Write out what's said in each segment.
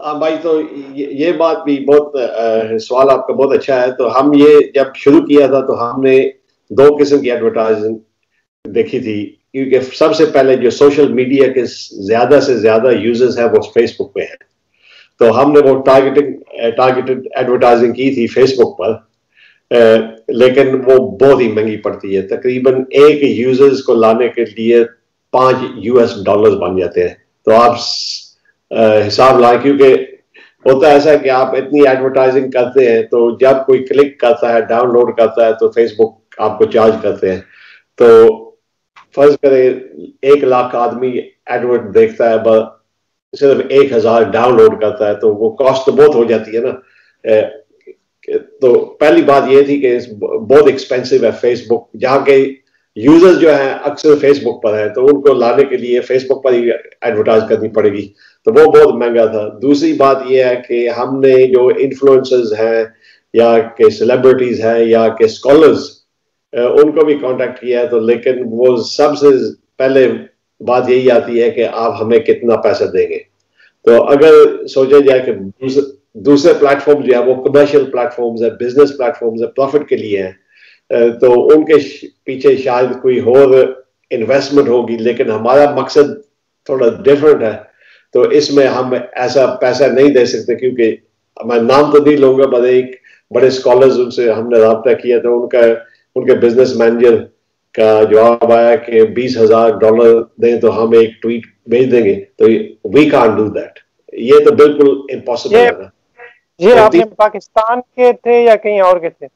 ہاں بھائی، تو یہ بات بھی بہت سوال آپ کا بہت اچھا ہے. تو ہم یہ جب شروع کیا تھا تو ہم نے 2 قسم کی ایڈورٹائزنگ دیکھی تھی، کیونکہ سب سے پہلے جو سوشل میڈیا کے زیادہ سے زیادہ یوزرز ہیں وہ فیس بک پہ ہیں. تو ہم نے وہ ٹارگیٹڈ ایڈورٹائزنگ کی تھی فیس بک پر، لیکن وہ بہت ہی مہنگی پڑتی ہے. تقریباً ایک یوزرز کو لانے کے لیے $5 بن جاتے ہیں. تو آپ حساب لائیں، کیونکہ ہوتا ہے ایسا کہ آپ اتنی ایڈورٹائزنگ کرتے ہیں تو جب کوئی کلک کرتا ہے، ڈاؤن لوڈ کرتا ہے، تو فیس بک آپ کو چارج کرتے ہیں. تو فرض کریں 1 لاکھ آدمی ایڈورٹ دیکھتا ہے، صرف 1000 ڈاؤن لوڈ کرتا ہے، تو وہ کاسٹ بہت ہو جاتی ہے نا. تو پہلی بات یہ تھی کہ بہت ایکسپینسو ہے فیس بک، جہاں کے یوزرز جو ہیں اکثر فیس بک پر ہیں، تو ان کو لانے کے لیے فیس بک پر ہی ایڈورٹائز کرنی پڑے گی، تو وہ بہت مہنگا تھا. دوسری بات یہ ہے کہ ہم نے جو انفلوئنسرز ہیں یا کہ سیلیبریٹیز ہیں یا کہ اسکالرز، ان کو بھی کانٹیکٹ کیا ہے. تو لیکن وہ سب سے پہلے بات یہی آتی ہے کہ آپ ہمیں کتنا پیسہ دیں گے. تو اگر سوچا جائے کہ دوسرے پلیٹ فارم جو ہے وہ کمرشل پلیٹ فارمز ہیں، بزنس پلیٹ فارمز ہیں، پروفٹ کے لیے ہیں، تو ان کے پیچھے شاید کوئی اور انویسٹمنٹ ہوگی، لیکن ہمارا مقصد تھوڑا ڈفرینٹ ہے. تو اس میں ہم ایسا پیسہ نہیں دے سکتے، کیونکہ میں نام تو نہیں لوں گا، بس ایک بڑے اسکالرز ان سے ہم نے رابطہ کیا، تو ان کے بزنس مینیجر کا جواب آیا کہ $20,000 دیں تو ہم ایک ٹویٹ بھیج دیں گے. تو وی کانٹ ڈو دیٹ، یہ تو بالکل امپاسبل ہے نا. یہ آپ نے پاکستان کے تھے یا کہیں اور کے تھے؟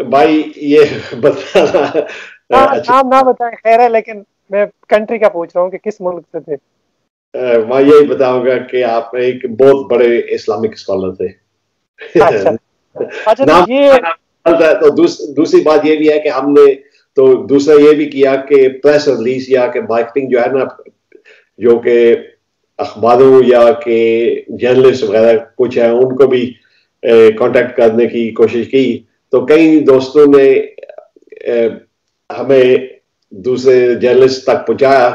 بھائی یہ بتانا نام نہ بتائیں، خیر ہے، لیکن میں کنٹری کا پوچھ رہا ہوں کہ کس ملک سے تھے. میں یہی بتاؤں گا کہ آپ ایک بہت بڑے اسلامک اسکالر تھے. اچھا تو دوسری بات یہ بھی ہے کہ ہم نے تو دوسرا یہ بھی کیا کہ پریس ریلیز یا کہ مارکیٹنگ جو ہے نا، جو کہ اخباروں یا کہ جرنلسٹ وغیرہ کچھ ہیں، ان کو بھی کانٹیکٹ کرنے کی کوشش کی. تو کئی دوستوں نے ہمیں دوسرے جرنلسٹ تک پہنچایا،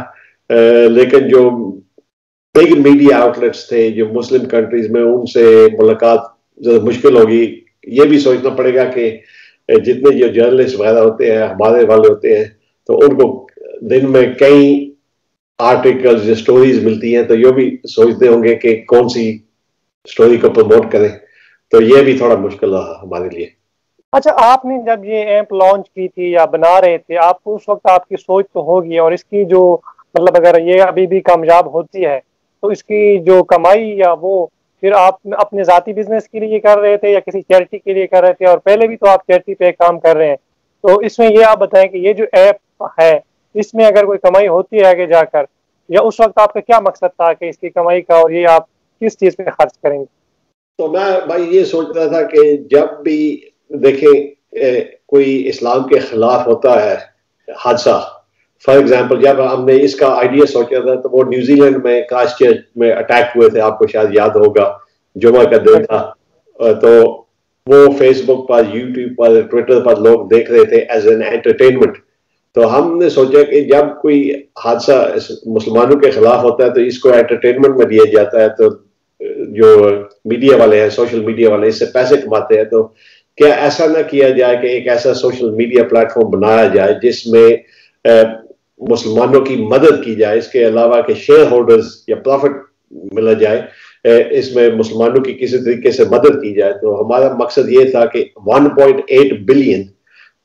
لیکن جو بگ میڈیا آؤٹلیٹس تھے جو مسلم کنٹریز میں، ان سے ملاقات ذرا مشکل ہوگی. یہ بھی سوچنا پڑے گا کہ جتنے جو جرنلسٹ وغیرہ ہوتے ہیں، ہمارے والے ہوتے ہیں، تو ان کو دن میں کئی آرٹیکلز یا سٹوریز ملتی ہیں، تو یہ بھی سوچتے ہوں گے کہ کون سی سٹوری کو پروموٹ کریں. تو یہ بھی تھوڑا مشکل رہا ہمارے لیے. اچھا، آپ نے جب یہ ایپ لانچ کی تھی یا بنا رہے تھے، آپ کو اس وقت آپ کی سوچ تو ہوگی، اور اس کی جو مطلب اگر یہ ابھی بھی کامیاب ہوتی ہے تو اس کی جو کمائی یا وہ پھر آپ اپنے ذاتی بزنس کے لیے کر رہے تھے یا کسی چیریٹی کے لیے کر رہے تھے؟ اور پہلے بھی تو آپ چیریٹی پہ کام کر رہے ہیں، تو اس میں یہ آپ بتائیں کہ یہ جو ایپ ہے اس میں اگر کوئی کمائی ہوتی ہے آگے جا کر، یا اس وقت آپ کا کیا مقصد تھا کہ اس کی کمائی کا، اور یہ آپ کس چیز پہ خرچ کریں گے؟ تو میں بھائی یہ سوچ رہا تھا کہ جب بھی دیکھیں کوئی اسلام کے خلاف ہوتا ہے حادثہ، فار ایگزامپل جب ہم نے اس کا آئیڈیا سوچا تھا تو وہ نیوزی لینڈ میں کرائسٹ چرچ میں اٹیک ہوئے تھے، آپ کو شاید یاد ہوگا، جمعہ کا دن تھا. تو وہ فیس بک پر، یوٹیوب پر، ٹویٹر پر لوگ دیکھ رہے تھے ایز این انٹرٹینمنٹ. تو ہم نے سوچا کہ جب کوئی حادثہ مسلمانوں کے خلاف ہوتا ہے تو اس کو انٹرٹینمنٹ میں دیا جاتا ہے، تو جو میڈیا والے ہیں، سوشل میڈیا والے، اس سے پیسے کماتے ہیں. تو کیا ایسا نہ کیا جائے کہ ایک ایسا سوشل میڈیا پلیٹ فارم بنایا جائے جس میں مسلمانوں کی مدد کی جائے، اس کے علاوہ کہ شیئر ہولڈرز یا پروفٹ ملا جائے، اس میں مسلمانوں کی کسی طریقے سے مدد کی جائے. تو ہمارا مقصد یہ تھا کہ 1.8 بلین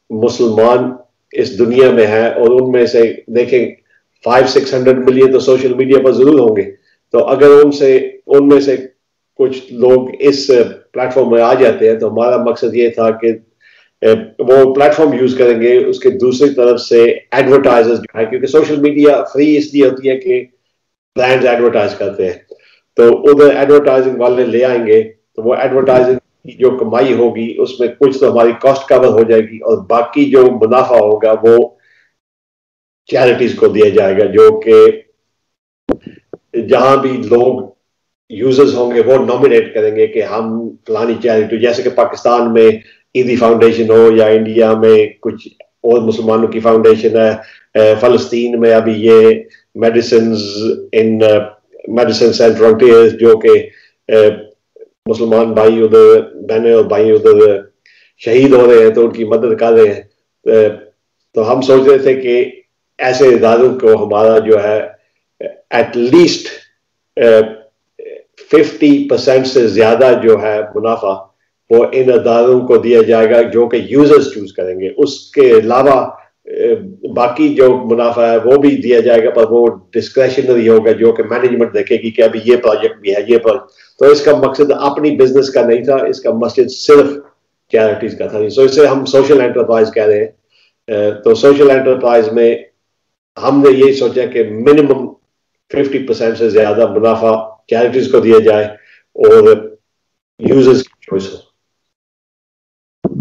مسلمان اس دنیا میں ہیں، اور ان میں سے دیکھیں 500-600 ملین تو سوشل میڈیا پر ضرور ہوں گے. تو اگر ان میں سے کچھ لوگ اس پلیٹ فارم میں آ جاتے ہیں، تو ہمارا مقصد یہ تھا کہ وہ پلیٹ فارم یوز کریں گے، اس کے دوسری طرف سے ایڈورٹائزرز جو ہے، کیونکہ سوشل میڈیا فری اس لیے ہوتی ہے کہ برانڈز ایڈورٹائز کرتے ہیں، تو ادھر ایڈورٹائزنگ والے لے آئیں گے، تو وہ ایڈورٹائزنگ کی جو کمائی ہوگی اس میں کچھ تو ہماری کاسٹ کور ہو جائے گی، اور باقی جو منافع ہوگا وہ چیریٹیز کو دیا جائے گا، جو کہ جہاں بھی لوگ یوزرز ہوں گے وہ نومینیٹ کریں گے کہ ہم فلانی چیریٹی، جیسے کہ پاکستان میں عیدی فاؤنڈیشن ہو، یا انڈیا میں کچھ اور مسلمانوں کی فاؤنڈیشن ہے، فلسطین میں ابھی یہ medicines in medicine sense frontiers جو کہ مسلمان بھائی ادھر بہنیں اور بھائی ادھر شہید ہو رہے ہیں تو ان کی مدد کر رہے ہیں. تو ہم سوچ رہے تھے کہ ایسے اداروں کو ہمارا جو ہے ایٹ لیسٹ 50% سے زیادہ جو ہے منافع وہ ان اداروں کو دیا جائے گا جو کہ یوزرز چوز کریں گے. اس کے علاوہ باقی جو منافع ہے وہ بھی دیا جائے گا پر وہ ڈسکریشنری ہوگا جو کہ مینجمنٹ دیکھے گی کہ ابھی یہ پروجیکٹ بھی ہے یہ تو اس کا مقصد اپنی بزنس کا نہیں تھا, اس کا مقصد صرف چیریٹیز کا تھا. سو اسے ہم سوشل انٹرپرائز کہہ رہے ہیں. تو سوشل انٹرپرائز میں ہم نے یہ سوچا کہ منیمم 50% سے زیادہ منافع چیریٹیز کو دیا جائے اور یوزرز کی چوائس ہو.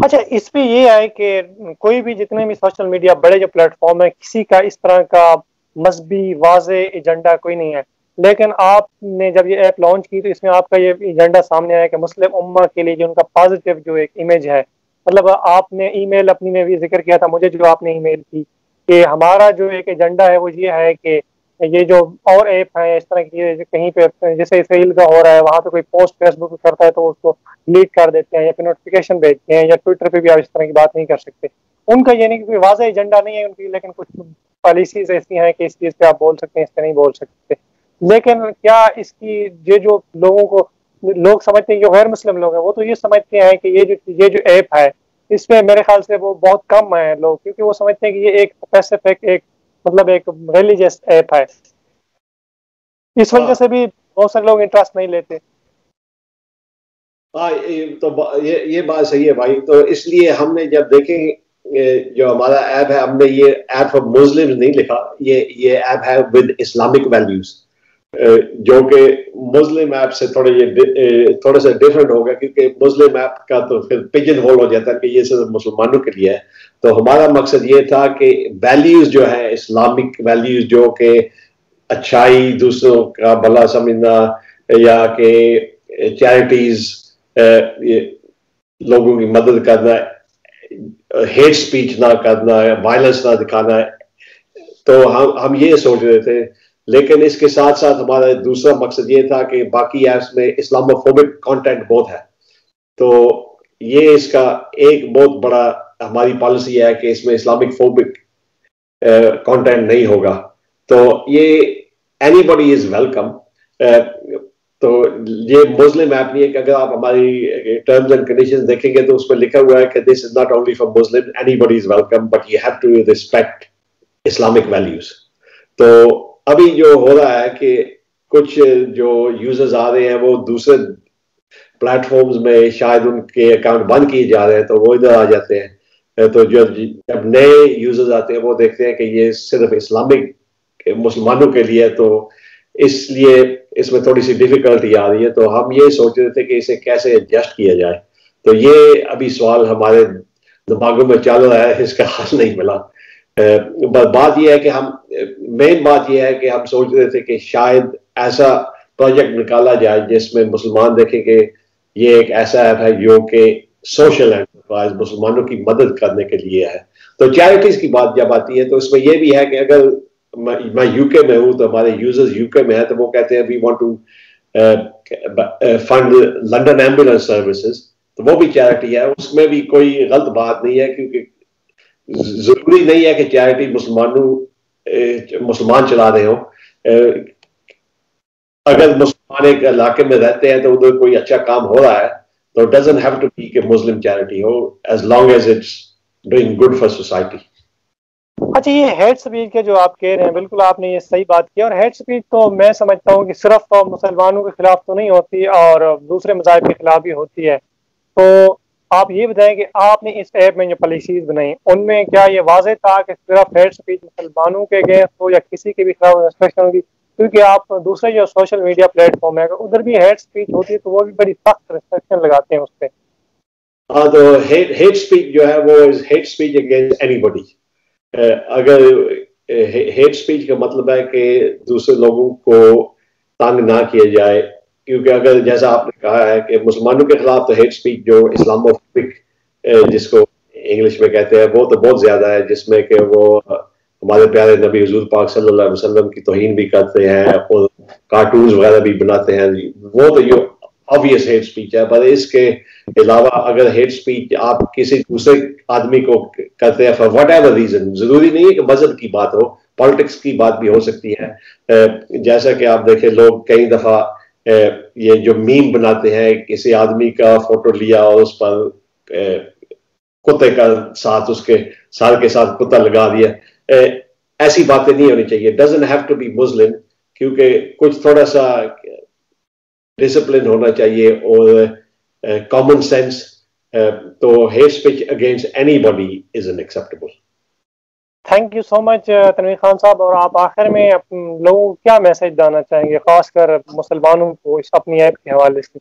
اچھا, اس پہ یہ ہے کہ کوئی بھی جتنے بھی سوشل میڈیا بڑے جو پلیٹ فارم ہے کسی کا اس طرح کا مذہبی واضح ایجنڈا کوئی نہیں ہے, لیکن آپ نے جب یہ ایپ لانچ کی تو اس میں آپ کا یہ ایجنڈا سامنے آیا کہ مسلم امہ کے لیے جو ان کا پازیٹیو جو ایک امیج ہے, مطلب آپ نے ای میل اپنی میں بھی ذکر کیا تھا مجھے جو آپ نے ای میل کی کہ ہمارا جو ایک ایجنڈا ہے وہ یہ ہے کہ یہ جو اور ایپ ہیں اس طرح کی کہیں پہ جیسے اسرائیل کا ہو رہا ہے وہاں پہ کوئی پوسٹ فیس بک کرتا ہے تو اس کو ڈیلیٹ کر دیتے ہیں یا پھر نوٹیفیکیشن بھیجتے ہیں یا ٹویٹر پہ بھی آپ اس طرح کی بات نہیں کر سکتے. ان کا یہ نہیں کہ کوئی واضح ایجنڈا نہیں ہے ان کی, لیکن کچھ پالیسیز ایسی ہیں کہ اس چیز پہ آپ بول سکتے ہیں اس پہ نہیں بول سکتے. لیکن کیا اس کی یہ جو لوگوں کو لوگ سمجھتے ہیں جو غیر مسلم لوگ ہیں وہ تو یہ سمجھتے ہیں کہ یہ جو ایپ ہے اس میں میرے خیال سے وہ بہت کم ہیں لوگ, کیونکہ وہ سمجھتے ہیں کہ یہ ایک اسپیسیفک ایک مطلب ایک ریلیجیس ایپ ہے. اس وجہ سے بھی بہت سارے لوگ انٹرسٹ نہیں لیتے. ہاں تو یہ بات صحیح ہے بھائی. تو اس لیے ہم نے جب دیکھیں جو ہمارا ایپ ہے ہم نے یہ ایپ فار مسلم نہیں لکھا, یہ ایپ ہے ود اسلامک ویلیوز جو کہ مسلم ایپ سے تھوڑا سا ڈفرینٹ ہوگا کیونکہ مسلم ایپ کا تو پھر پجن ہول ہو جاتا ہے کہ یہ صرف مسلمانوں کے لیے ہے. تو ہمارا مقصد یہ تھا کہ ویلیوز جو ہے اسلامک ویلیوز جو کہ اچھائی, دوسروں کا بھلا سمجھنا یا کہ چیریٹیز, لوگوں کی مدد کرنا, ہیٹ سپیچ نہ کرنا, وائلنس نہ دکھانا, تو ہم یہ سوچ رہے تھے. لیکن اس کے ساتھ ساتھ ہمارا دوسرا مقصد یہ تھا کہ باقی ایپس میں اسلاموفوبک کانٹینٹ بہت ہے, تو یہ اس کا ایک بہت بڑا ہماری پالیسی ہے کہ اس میں اسلامک فوبک کانٹینٹ نہیں ہوگا. تو یہ اینی باڈی از ویلکم. تو یہ مسلم ایپ نہیں ہے کہ اگر آپ ہماری ٹرمز اینڈ کنڈیشنز دیکھیں گے تو اس میں لکھا ہوا ہے کہ this is not only for Muslim, anybody is welcome but you have to respect Islamic values. تو ابھی جو ہو رہا ہے کہ کچھ جو یوزرز آ رہے ہیں وہ دوسرے پلیٹ فارمز میں شاید ان کے اکاؤنٹ بند کیے جا رہے ہیں تو وہ ادھر آ جاتے ہیں. تو جب نئے یوزرز آتے ہیں وہ دیکھتے ہیں کہ یہ صرف اسلامک مسلمانوں کے لیے, تو اس لیے اس میں تھوڑی سی ڈیفیکلٹی آ رہی ہے. تو ہم یہ سوچ رہے تھے کہ اسے کیسے ایڈجسٹ کیا جائے. تو یہ ابھی سوال ہمارے دماغوں میں چل رہا ہے, اس کا حل نہیں ملا. بات یہ ہے کہ مین بات یہ ہے کہ ہم سوچ رہے تھے کہ شاید ایسا پروجیکٹ نکالا جائے جس میں مسلمان دیکھیں کہ یہ ایک ایسا ایپ ہے جو کہ سوشل انٹرپرائز مسلمانوں کی مدد کرنے کے لیے ہے. تو چیریٹیز کی بات جب آتی ہے تو اس میں یہ بھی ہے کہ اگر میں یو کے میں ہوں تو ہمارے یوزرز یو کے میں ہیں تو وہ کہتے ہیں we want to fund London ambulance services, تو وہ بھی چیریٹی ہے. اس میں بھی کوئی غلط بات نہیں ہے کیونکہ ضروری نہیں ہے کہ چیریٹی مسلمان چلا رہے ہوں. اگر مسلمان ایک علاقے میں رہتے ہیں تو ادھر کوئی اچھا کام ہو رہا ہے تو it doesn't have to be کہ مسلم charity who as long as it's doing good for society. اچھا, یہ ہیٹ سپیچ کے جو آپ کہہ رہے ہیں بالکل آپ نے یہ صحیح بات کی, اور ہیٹ سپیچ تو میں سمجھتا ہوں کہ صرف مسلمانوں کے خلاف تو نہیں ہوتی اور دوسرے مذاہب کے خلاف بھی ہوتی ہے. تو آپ یہ بتائیں کہ آپ نے اس ایپ میں جو پالیسیز بنائی ان میں کیا یہ واضح تھا کہ صرف ہیٹ سپیچ مسلمانوں کے اگینسٹ ہو یا کسی کے بھی خلاف ریسٹرکشن ہوگی؟ کیونکہ آپ دوسرے جو سوشل میڈیا پلیٹ فارم ہے ادھر بھی ہیٹ سپیچ ہوتی ہے تو وہ بھی بڑی سخت ریسٹرکشن لگاتے ہیں اس پہ. ہاں, تو ہیٹ سپیچ جو ہے وہ hate speech against any body. اگر ہیٹ سپیچ کا مطلب ہے کہ دوسرے لوگوں کو تنگ نہ کیا جائے, کیونکہ اگر جیسا آپ نے کہا ہے کہ مسلمانوں کے خلاف تو ہیٹ سپیچ جو اسلاموفوبک جس کو انگلش میں کہتے ہیں وہ تو بہت زیادہ ہے, جس میں کہ وہ ہمارے پیارے نبی حضور پاک صلی اللہ علیہ وسلم کی توہین بھی کرتے ہیں اور کارٹونز وغیرہ بھی بناتے ہیں. وہ تو یہ obvious ہیٹ اسپیچ ہے. پر اس کے علاوہ اگر ہیٹ اسپیچ آپ کسی دوسرے آدمی کو کرتے ہیں فار وٹ ایور ریزن، ضروری نہیں ہے کہ مذہب کی بات ہو، پالیٹکس کی بات بھی ہو سکتی ہے. جیسا کہ آپ دیکھیں لوگ کئی دفعہ یہ جو میم بناتے ہیں، کسی آدمی کا فوٹو لیا اور اس پر کتے کا ساتھ، اس کے سر کے ساتھ کتا لگا دیا. ایسی باتیں نہیں ہونی چاہیے. Doesn't have to be Muslim, کیونکہ کچھ تھوڑا سا ڈسپلن ہونا چاہیے اور کامن سینس. تو hate speech against any body is unacceptable. Thank you so much Tanveer Khan صاحب. اور آپ آخر میں لوگوں کو کیا میسج دینا چاہیں گے، خاص کر مسلمانوں کو اس اپنی ایپ کے حوالے سے؟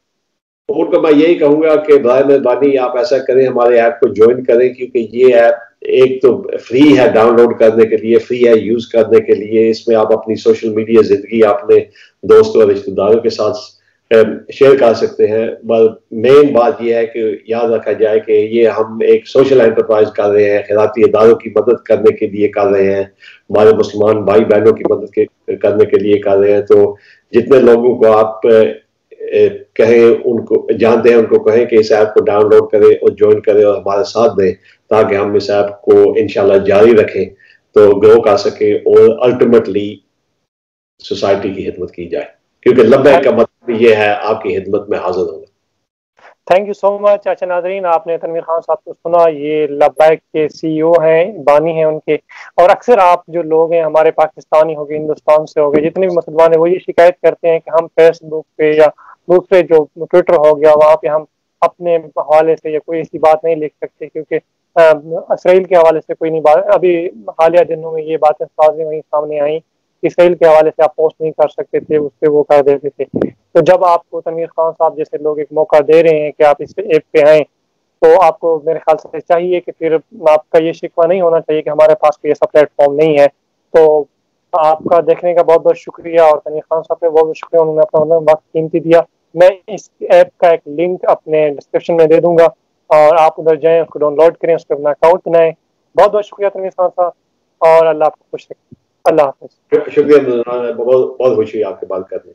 اور تو میں یہی کہوں گا کہ برائے مہربانی آپ ایسا کریں، ہمارے ایپ کو جوائن کریں، کیونکہ یہ ایپ ایک تو فری ہے ڈاؤن لوڈ کرنے کے لیے، فری ہے یوز کرنے کے لیے. اس میں آپ اپنی سوشل میڈیا زندگی اپنے دوستوں اور رشتہ داروں کے ساتھ شیئر کر سکتے ہیں. مین بات یہ ہے کہ یاد رکھا جائے کہ یہ ہم ایک سوشل انٹرپرائز کر رہے ہیں، خیراتی اداروں کی مدد کرنے کے لیے کر رہے ہیں، ہمارے مسلمان بھائی بہنوں کی مدد کرنے کے لیے کر رہے ہیں. تو جتنے لوگوں کو آپ کہیں، ان کو جانتے ہیں، ان کو کہیں کہ اس ایپ کو ڈاؤن لوڈ کریں اور جوائن کریں اور ہمارے ساتھ دیں، تاکہ ہم اس ایپ کو انشاءاللہ جاری رکھیں تو گرو کر سکیں اور الٹیمیٹلی سوسائٹی کی خدمت کی جائے. کیونکہ لبیک کا مطلب یہ ہے آپ کی خدمت میں حاضر ہوگا. تھینک یو سو مچ. اچھا ناظرین، آپ نے تنویر خان صاحب کو سنا. یہ لبیک کے سی او ہیں، بانی ہیں ان کے. اور اکثر آپ جو لوگ ہیں ہمارے پاکستانی ہو گئے، ہندوستان سے ہو گئے، جتنے بھی مسلمان ہیں، وہ یہ شکایت کرتے ہیں کہ ہم فیس بک پہ یا دوسرے جو ٹویٹر ہو گیا، وہاں پہ ہم اپنے حوالے سے یا کوئی ایسی بات نہیں لکھ سکتے، کیونکہ اسرائیل کے حوالے سے کوئی نہیں بات. ابھی حالیہ دنوں میں یہ باتیں وہیں سامنے آئیں، اسرائیل کے حوالے سے آپ پوسٹ نہیں کر سکتے تھے، اس پہ وہ کر دیتے تھے. تو جب آپ کو تنویر خان صاحب جیسے لوگ ایک موقع دے رہے ہیں کہ آپ اس ایپ پہ آئیں، تو آپ کو میرے خیال سے چاہیے کہ پھر آپ کا یہ شکوہ نہیں ہونا چاہیے کہ ہمارے پاس کوئی ایسا پلیٹ فارم نہیں ہے. تو آپ کا دیکھنے کا بہت بہت شکریہ، اور تنویر خان صاحب کا بہت بہت شکریہ، انہوں نے اپنا وقت قیمتی دیا. میں اس ایپ کا ایک لنک اپنے ڈسکرپشن میں دے دوں گا، اور آپ ادھر جائیں، اس کو ڈاؤن لوڈ کریں، اس پہ اپنا اکاؤنٹ بنائیں. بہت بہت شکریہ تنویر خان صاحب، اور اللہ آپ کو خوش رکھے. اللہ حافظ. شکریہ، بہت بہت خوشی آپ کے بات کرنے.